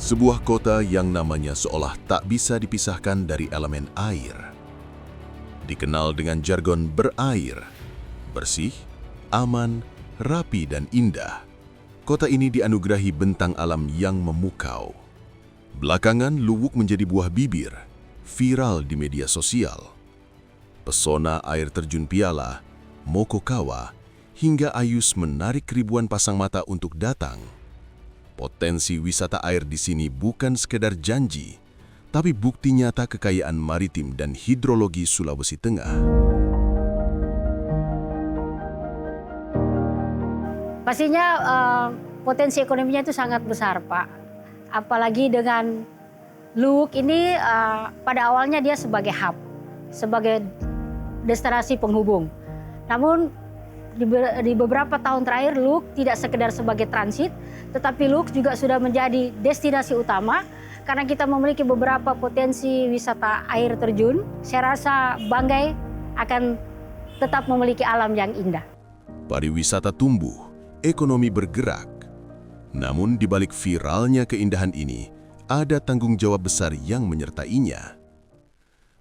Sebuah kota yang namanya seolah tak bisa dipisahkan dari elemen air. Dikenal dengan jargon berair, bersih, aman, rapi dan indah. Kota ini dianugerahi bentang alam yang memukau. Belakangan Luwuk menjadi buah bibir, viral di media sosial. Pesona air terjun Piala, Mokokawa, hingga Ayus menarik ribuan pasang mata untuk datang. Potensi wisata air di sini bukan sekedar janji, tapi bukti nyata kekayaan maritim dan hidrologi Sulawesi Tengah. Pastinya potensi ekonominya itu sangat besar, Pak. Apalagi dengan Luwuk ini pada awalnya dia sebagai hub, sebagai destinasi penghubung. Namun di beberapa tahun terakhir Luwuk tidak sekedar sebagai transit, tetapi Luwuk juga sudah menjadi destinasi utama karena kita memiliki beberapa potensi wisata air terjun. Saya rasa Banggai akan tetap memiliki alam yang indah. Pariwisata tumbuh, ekonomi bergerak. Namun di balik viralnya keindahan ini, ada tanggung jawab besar yang menyertainya.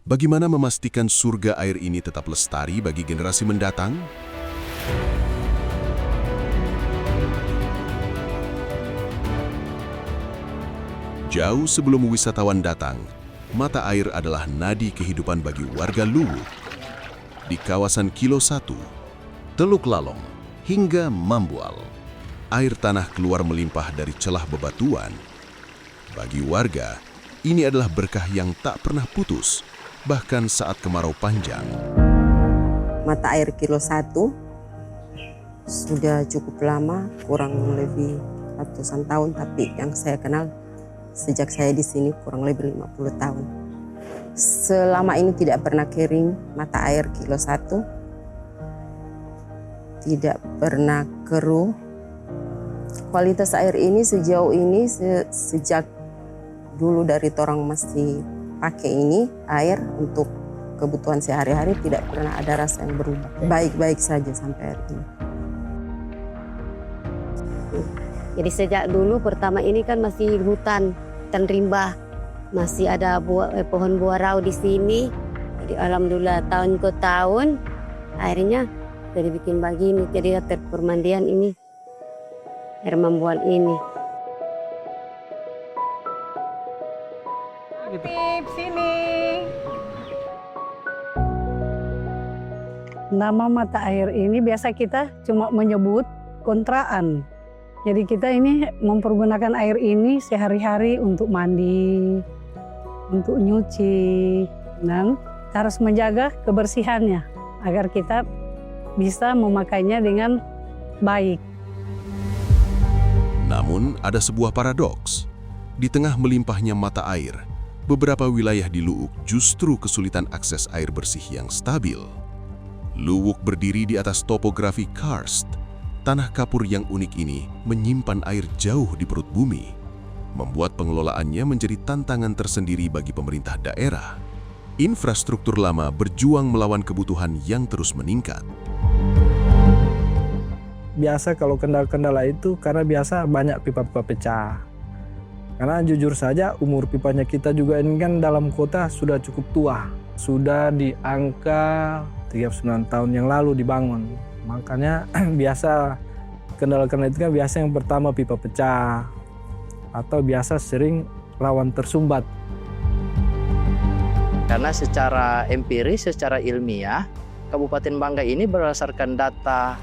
Bagaimana memastikan surga air ini tetap lestari bagi generasi mendatang? Jauh sebelum wisatawan datang, mata air adalah nadi kehidupan bagi warga Luwuk. Di kawasan Kilo 1, Teluk Lalong, hingga Mambual, air tanah keluar melimpah dari celah bebatuan. Bagi warga, ini adalah berkah yang tak pernah putus, bahkan saat kemarau panjang. Mata air Kilo 1 sudah cukup lama, kurang lebih ratusan tahun, tapi yang saya kenal sejak saya di sini kurang lebih 50 tahun. Selama ini tidak pernah kering mata air Kilo 1, tidak pernah keruh. Kualitas air ini sejauh ini sejak dulu dari orang masih pakai ini air untuk kebutuhan sehari-hari tidak pernah ada rasa yang berubah. Baik-baik saja sampai hari ini. Jadi sejak dulu pertama ini kan masih hutan rimba, masih ada pohon buah rau di sini. Jadi alhamdulillah tahun ke tahun airnya jadi bikin begini, jadi permandian ini air Mambual ini. Tip sini. Nama mata air ini biasa kita cuma menyebut kontraan. Jadi kita ini mempergunakan air ini sehari-hari untuk mandi, untuk nyuci, dan harus menjaga kebersihannya agar kita bisa memakainya dengan baik. Namun ada sebuah paradoks. Di tengah melimpahnya mata air, beberapa wilayah di Luwuk justru kesulitan akses air bersih yang stabil. Luwuk berdiri di atas topografi karst. Tanah kapur yang unik ini menyimpan air jauh di perut bumi, membuat pengelolaannya menjadi tantangan tersendiri bagi pemerintah daerah. Infrastruktur lama berjuang melawan kebutuhan yang terus meningkat. Biasa kalau kendala-kendala itu karena biasa banyak pipa-pipa pecah. Karena jujur saja umur pipanya kita juga ini kan dalam kota sudah cukup tua. Sudah di angka 39 tahun yang lalu dibangun. Makanya biasa kendala-kendala itu kan biasa yang pertama pipa pecah atau biasa sering rawan tersumbat. Karena secara empiris, secara ilmiah, Kabupaten Banggai ini berdasarkan data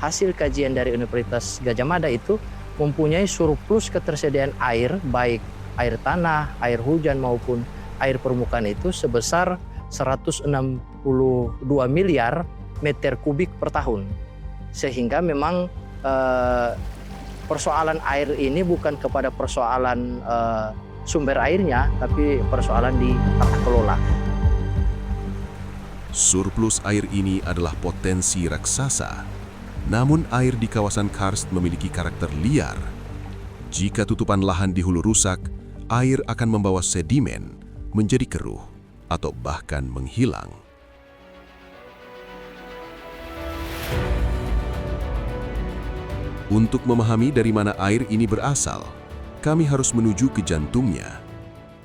hasil kajian dari Universitas Gadjah Mada itu mempunyai surplus ketersediaan air, baik air tanah, air hujan maupun air permukaan itu sebesar 162 miliar meter kubik per tahun. Sehingga memang persoalan air ini bukan kepada persoalan sumber airnya, tapi persoalan di tata kelola. Surplus air ini adalah potensi raksasa. Namun air di kawasan karst memiliki karakter liar. Jika tutupan lahan di hulu rusak, air akan membawa sedimen, menjadi keruh, atau bahkan menghilang. Untuk memahami dari mana air ini berasal, kami harus menuju ke jantungnya.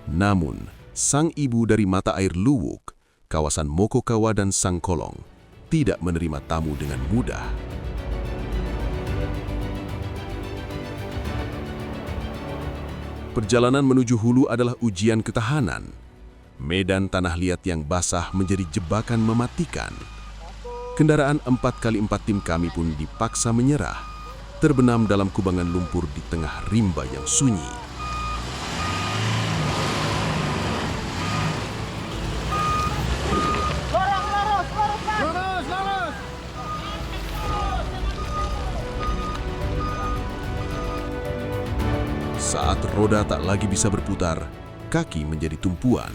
Namun, sang ibu dari mata air Luwuk, kawasan Mokokawa dan Sangkolong, tidak menerima tamu dengan mudah. Perjalanan menuju hulu adalah ujian ketahanan. Medan tanah liat yang basah menjadi jebakan mematikan. Kendaraan 4x4 tim kami pun dipaksa menyerah, terbenam dalam kubangan lumpur di tengah rimba yang sunyi. Saat roda tak lagi bisa berputar, kaki menjadi tumpuan.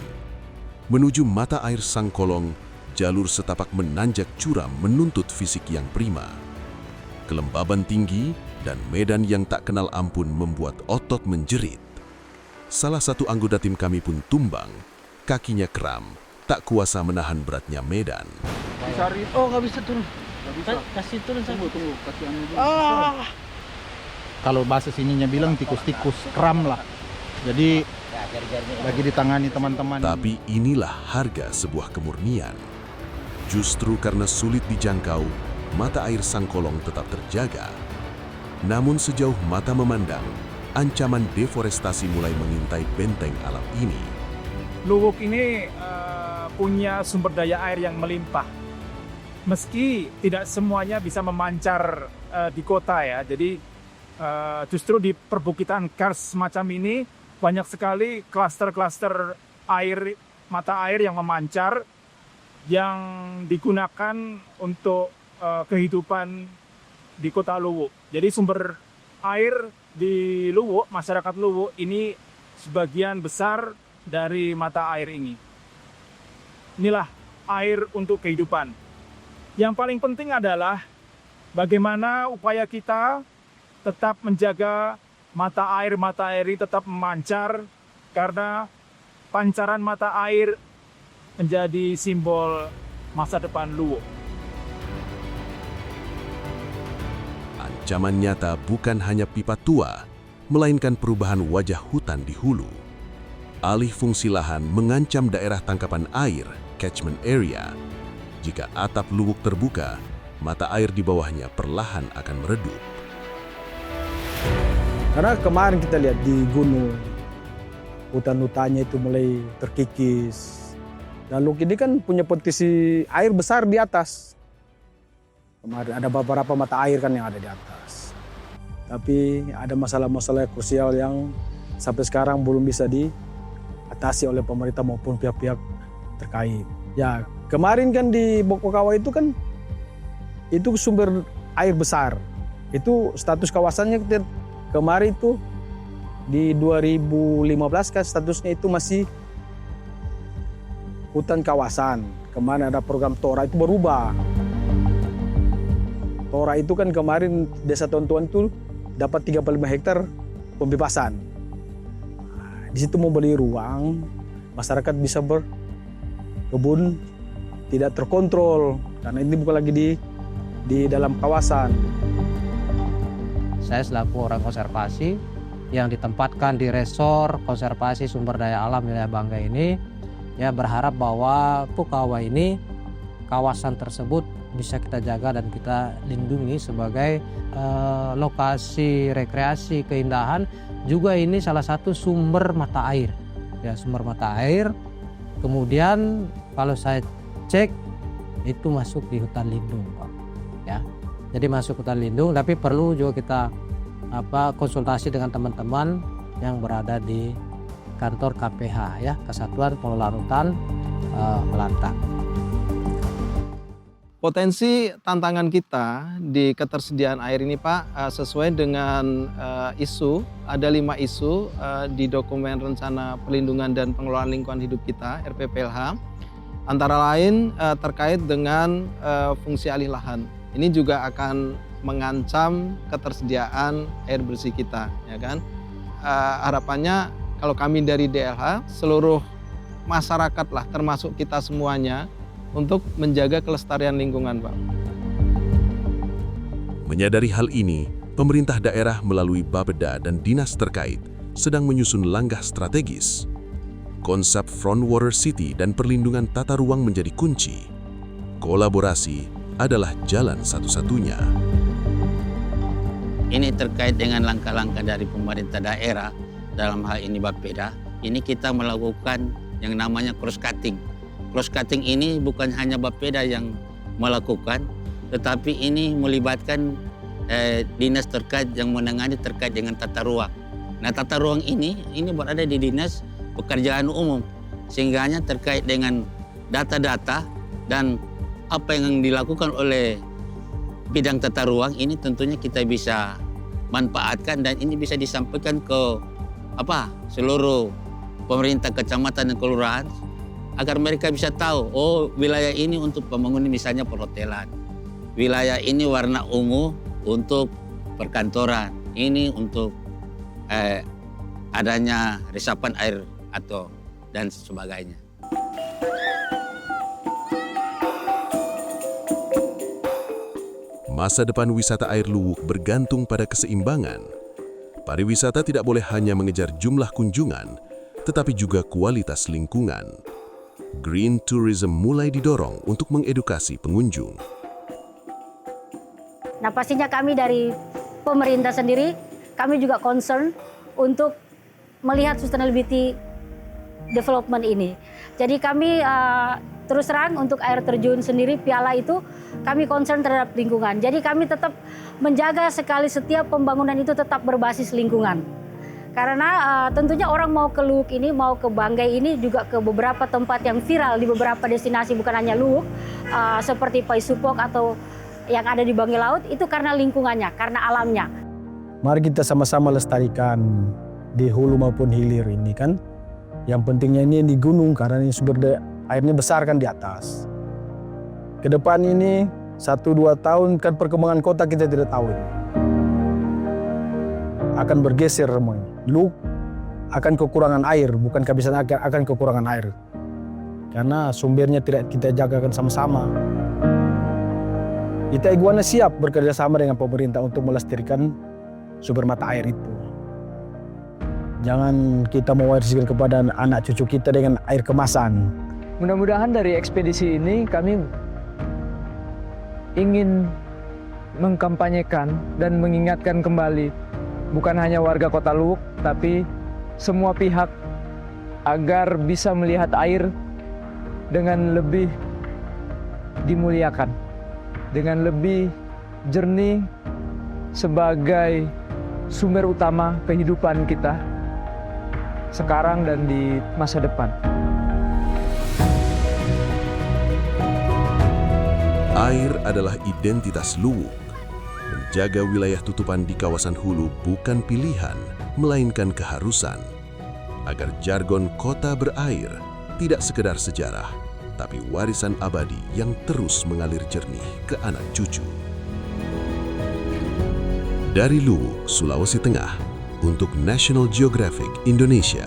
Menuju mata air Sangkolong, jalur setapak menanjak curam menuntut fisik yang prima. Kelembaban tinggi dan medan yang tak kenal ampun membuat otot menjerit. Salah satu anggota tim kami pun tumbang, kakinya kram, tak kuasa menahan beratnya medan. Oh, nggak bisa turun. Kasih turun, tunggu, kasih anu dulu. Kalau bahasa sininya bilang tikus-tikus, kram lah. Jadi lagi ditangani teman-teman. Tapi inilah harga sebuah kemurnian. Justru karena sulit dijangkau, mata air Sangkolong tetap terjaga. Namun sejauh mata memandang, ancaman deforestasi mulai mengintai benteng alam ini. Luwuk ini punya sumber daya air yang melimpah. Meski tidak semuanya bisa memancar di kota ya, jadi justru di perbukitan kars semacam ini banyak sekali klaster-klaster air, mata air yang memancar yang digunakan untuk kehidupan di kota Luwuk. Jadi sumber air di Luwuk, masyarakat Luwuk ini sebagian besar dari mata air ini. Inilah air untuk kehidupan. Yang paling penting adalah bagaimana upaya kita tetap menjaga mata air ini tetap memancar, karena pancaran mata air menjadi simbol masa depan Luwuk. Ancaman nyata bukan hanya pipa tua, melainkan perubahan wajah hutan di hulu. Alih fungsi lahan mengancam daerah tangkapan air, catchment area. Jika atap Luwuk terbuka, mata air di bawahnya perlahan akan meredup. Karena kemarin kita lihat di gunung, hutan-hutannya itu mulai terkikis. Dan Luwuk ini kan punya potensi air besar di atas. Kemarin ada beberapa mata air kan yang ada di atas. Tapi ada masalah-masalah krusial yang sampai sekarang belum bisa diatasi oleh pemerintah maupun pihak-pihak terkait. Ya, kemarin kan di Mokokawa itu kan itu sumber air besar. Itu status kawasannya kemarin itu di 2015 kan statusnya itu masih hutan kawasan. Kemarin ada program TORA itu berubah. TORA itu kan kemarin Desa Tontoan itu dapat 35 hektar pembebasan. Di situ mau beli ruang, masyarakat bisa berkebun tidak terkontrol karena ini bukan lagi di dalam kawasan. Saya selaku orang konservasi yang ditempatkan di Resor Konservasi Sumber Daya Alam Wilayah Banggai ini, ya berharap bahwa Pukawa ini, kawasan tersebut bisa kita jaga dan kita lindungi sebagai lokasi rekreasi keindahan. Juga ini salah satu sumber mata air, ya sumber mata air. Kemudian kalau saya cek itu masuk di hutan lindung, Pak. Ya. Jadi masuk hutan lindung, tapi perlu juga kita konsultasi dengan teman-teman yang berada di kantor KPH, ya, Kesatuan Pengelolaan Hutan Melantang. Potensi tantangan kita di ketersediaan air ini, Pak, sesuai dengan isu, ada 5 isu di dokumen Rencana Perlindungan dan Pengelolaan Lingkungan Hidup kita, RPPLH. Antara lain terkait dengan fungsi alih lahan. Ini juga akan mengancam ketersediaan air bersih kita, ya kan? Harapannya kalau kami dari DLH, seluruh masyarakat lah, termasuk kita semuanya, untuk menjaga kelestarian lingkungan, Pak. Menyadari hal ini, pemerintah daerah melalui Bapeda dan dinas terkait sedang menyusun langkah strategis. Konsep Front Water City dan perlindungan tata ruang menjadi kunci. Kolaborasi adalah jalan satu-satunya. Ini terkait dengan langkah-langkah dari pemerintah daerah, dalam hal ini Bapeda. Ini kita melakukan yang namanya cross-cutting. Cross-cutting ini bukan hanya Bapeda yang melakukan, tetapi ini melibatkan dinas terkait yang menangani terkait dengan tata ruang. Nah, tata ruang ini berada di Dinas Pekerjaan Umum, sehingganya terkait dengan data-data dan apa yang dilakukan oleh bidang tata ruang ini tentunya kita bisa manfaatkan dan ini bisa disampaikan ke seluruh pemerintah kecamatan dan kelurahan agar mereka bisa tahu, oh wilayah ini untuk pembangunan misalnya perhotelan, wilayah ini warna ungu untuk perkantoran, ini untuk adanya resapan air dan sebagainya. Masa depan wisata air Luwuk bergantung pada keseimbangan. Pariwisata tidak boleh hanya mengejar jumlah kunjungan, tetapi juga kualitas lingkungan. Green tourism mulai didorong untuk mengedukasi pengunjung. Nah, pastinya kami dari pemerintah sendiri, kami juga concern untuk melihat sustainability development ini. Jadi kami terus terang untuk air terjun sendiri, Piala itu kami concern terhadap lingkungan. Jadi kami tetap menjaga sekali setiap pembangunan itu tetap berbasis lingkungan. Karena tentunya orang mau ke Luwuk ini, mau ke Banggai ini juga ke beberapa tempat yang viral di beberapa destinasi, bukan hanya Luwuk, seperti Paisupok atau yang ada di Banggai Laut, itu karena lingkungannya, karena alamnya. Mari kita sama-sama lestarikan di hulu maupun hilir ini kan. Yang pentingnya ini di gunung karena ini sumber airnya besar kan di atas. Ke depan ini 1-2 tahun kan perkembangan kota kita tidak tahu ini. Akan bergeser semuanya. Luwuk akan kekurangan air, bukan kehabisan akan kekurangan air. Karena sumbernya tidak kita jagakan sama-sama. Kita Iguana siap bekerja sama dengan pemerintah untuk melestarikan sumber mata air itu. Jangan kita mewariskan kepada anak cucu kita dengan air kemasan. Mudah-mudahan dari ekspedisi ini kami ingin mengkampanyekan dan mengingatkan kembali bukan hanya warga Kota Luwuk, tapi semua pihak agar bisa melihat air dengan lebih dimuliakan, dengan lebih jernih sebagai sumber utama kehidupan kita sekarang dan di masa depan. Air adalah identitas Luwuk. Menjaga wilayah tutupan di kawasan hulu bukan pilihan, melainkan keharusan. Agar jargon kota berair tidak sekedar sejarah, tapi warisan abadi yang terus mengalir jernih ke anak cucu. Dari Luwuk, Sulawesi Tengah, untuk National Geographic Indonesia.